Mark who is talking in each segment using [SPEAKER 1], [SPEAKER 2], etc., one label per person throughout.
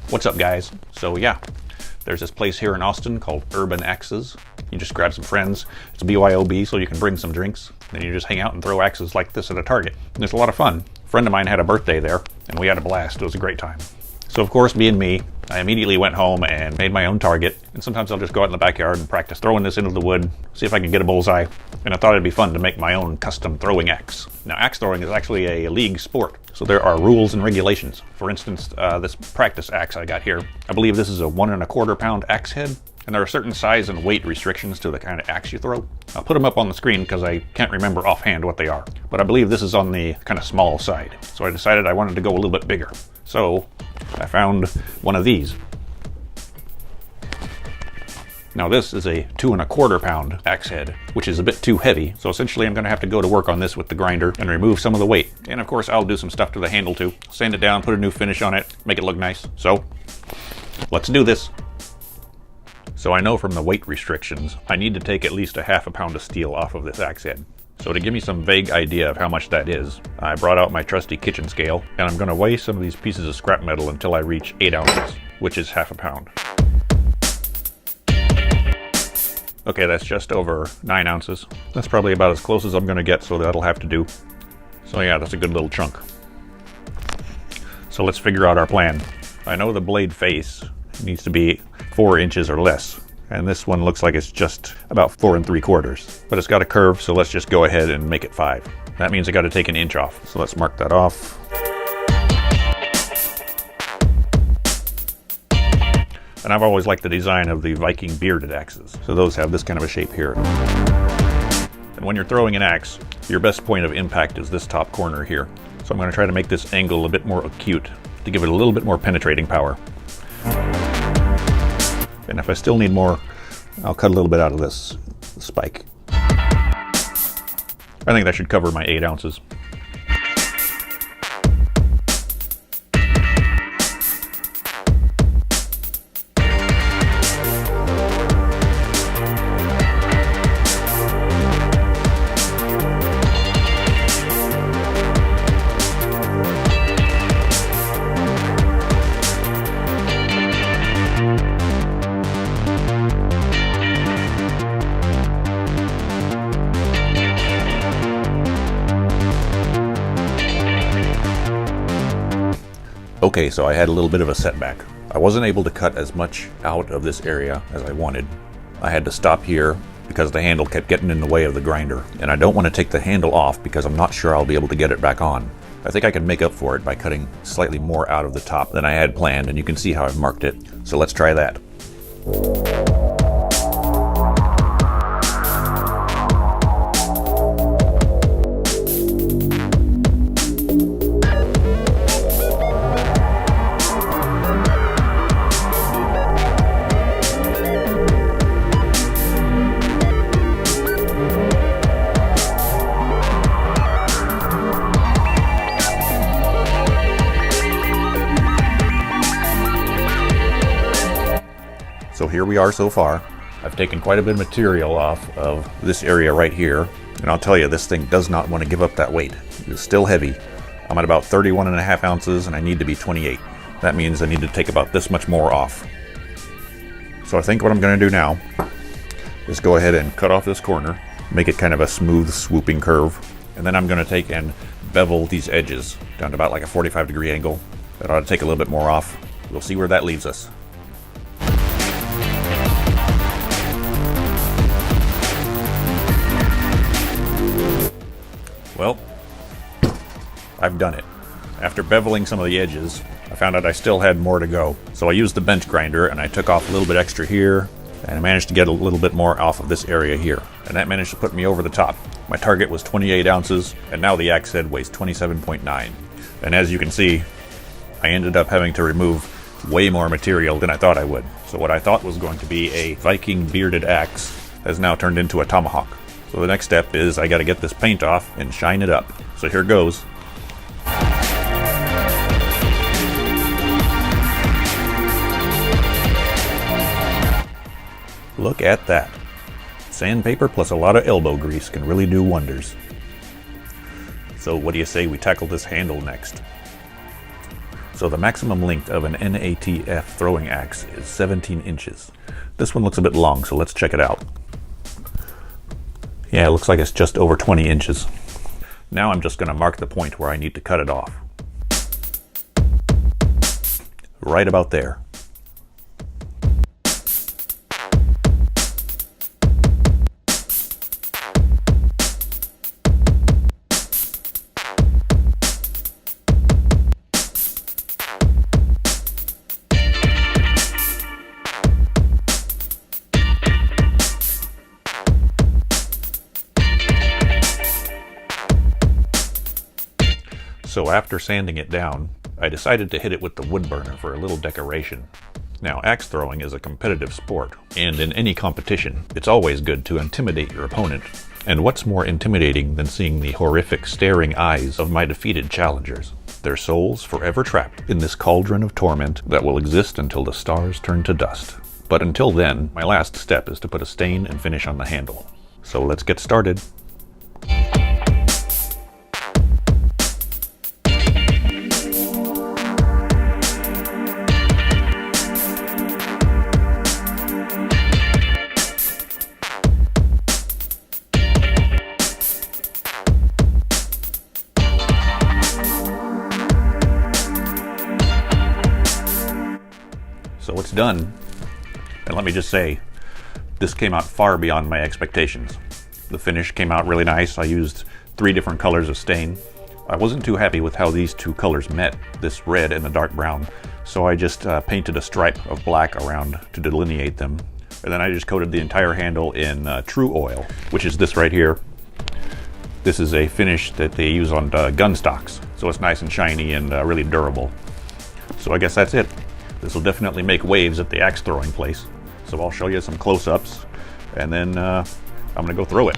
[SPEAKER 1] What's up, guys? So yeah, there's this place here in Austin called Urban Axes. You just grab some friends. It's BYOB, so you can bring some drinks. Then you just hang out and throw axes like this at a target. And it's a lot of fun. A friend of mine had a birthday there, and we had a blast. It was a great time. So of course, being me, I immediately went home and made my own target. And sometimes I'll just go out in the backyard and practice throwing this into the wood, see if I can get a bullseye. And I thought it'd be fun to make my own custom throwing axe. Now, axe throwing is actually a league sport, so there are rules and regulations. For instance, this practice axe I got here, I believe this is a 1 1/4 pound axe head, and there are certain size and weight restrictions to the kind of axe you throw. I'll put them up on the screen because I can't remember offhand what they are, but I believe this is on the kind of small side. So I decided I wanted to go a little bit bigger. So I found one of these. Now this is a 2 1/4 pound axe head, which is a bit too heavy. So essentially I'm gonna have to go to work on this with the grinder and remove some of the weight. And of course I'll do some stuff to the handle too. Sand it down, put a new finish on it, make it look nice. So let's do this. So I know from the weight restrictions, I need to take at least a 1/2 pound of steel off of this axe head. So to give me some vague idea of how much that is, I brought out my trusty kitchen scale, and I'm gonna weigh some of these pieces of scrap metal until I reach 8 ounces, which is 1/2 pound. Okay, that's just over 9 ounces. That's probably about as close as I'm gonna get, so that'll have to do. So yeah, that's a good little chunk. So let's figure out our plan. I know the blade face needs to be 4 inches or less, and this one looks like it's just about 4 3/4. But it's got a curve, so let's just go ahead and make it 5. That means I gotta take 1 inch off. So let's mark that off. And I've always liked the design of the Viking bearded axes. So those have this kind of a shape here. And when you're throwing an axe, your best point of impact is this top corner here. So I'm going to try to make this angle a bit more acute to give it a little bit more penetrating power. And if I still need more, I'll cut a little bit out of this spike. I think that should cover my 8 ounces. Okay, so I had a little bit of a setback. I wasn't able to cut as much out of this area as I wanted. I had to stop here because the handle kept getting in the way of the grinder. And I don't want to take the handle off because I'm not sure I'll be able to get it back on. I think I can make up for it by cutting slightly more out of the top than I had planned, and you can see how I've marked it. So let's try that. So here we are so far. I've taken quite a bit of material off of this area right here, and I'll tell you, this thing does not want to give up that weight. It's still heavy. I'm at about 31 1/2 ounces, and I need to be 28. That means I need to take about this much more off. So I think what I'm going to do now is go ahead and cut off this corner, make it kind of a smooth swooping curve, and then I'm going to take and bevel these edges down to about like a 45-degree angle. That ought to take a little bit more off. We'll see where that leaves us. Well, I've done it. After beveling some of the edges, I found out I still had more to go. So I used the bench grinder and I took off a little bit extra here, and I managed to get a little bit more off of this area here. And that managed to put me over the top. My target was 28 ounces, and now the axe head weighs 27.9. And as you can see, I ended up having to remove way more material than I thought I would. So what I thought was going to be a Viking bearded axe has now turned into a tomahawk. So the next step is I got to get this paint off and shine it up. So here goes. Look at that. Sandpaper plus a lot of elbow grease can really do wonders. So what do you say we tackle this handle next? So the maximum length of an NATF throwing axe is 17 inches. This one looks a bit long, so let's check it out. Yeah, it looks like it's just over 20 inches. Now I'm just going to mark the point where I need to cut it off. Right about there. So after sanding it down, I decided to hit it with the wood burner for a little decoration. Now, axe throwing is a competitive sport, and in any competition, it's always good to intimidate your opponent. And what's more intimidating than seeing the horrific staring eyes of my defeated challengers? Their souls forever trapped in this cauldron of torment that will exist until the stars turn to dust. But until then, my last step is to put a stain and finish on the handle. So let's get started. So it's done, and let me just say, this came out far beyond my expectations. The finish came out really nice. I used 3 different colors of stain. I wasn't too happy with how these 2 colors met, this red and the dark brown, so I just painted a stripe of black around to delineate them. And then I just coated the entire handle in true oil, which is this right here. This is a finish that they use on gun stocks, so it's nice and shiny and really durable. So I guess that's it. This will definitely make waves at the axe throwing place. So I'll show you some close-ups, and then I'm gonna go throw it.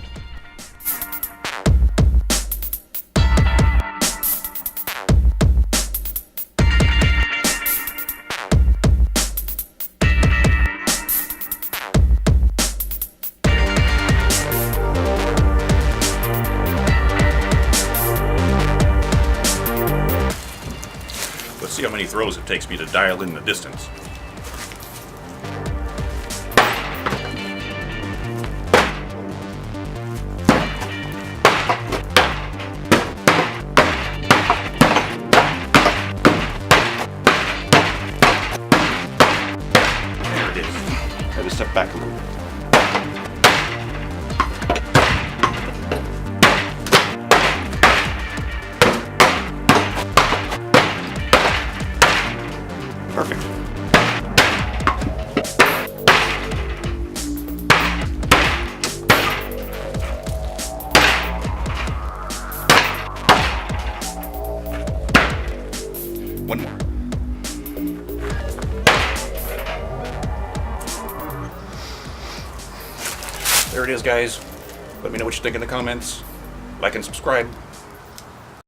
[SPEAKER 1] Let's see how many throws it takes me to dial in the distance. There it is. I had to step back a little bit. Perfect. One more. There it is, guys. Let me know what you think in the comments. Like and subscribe.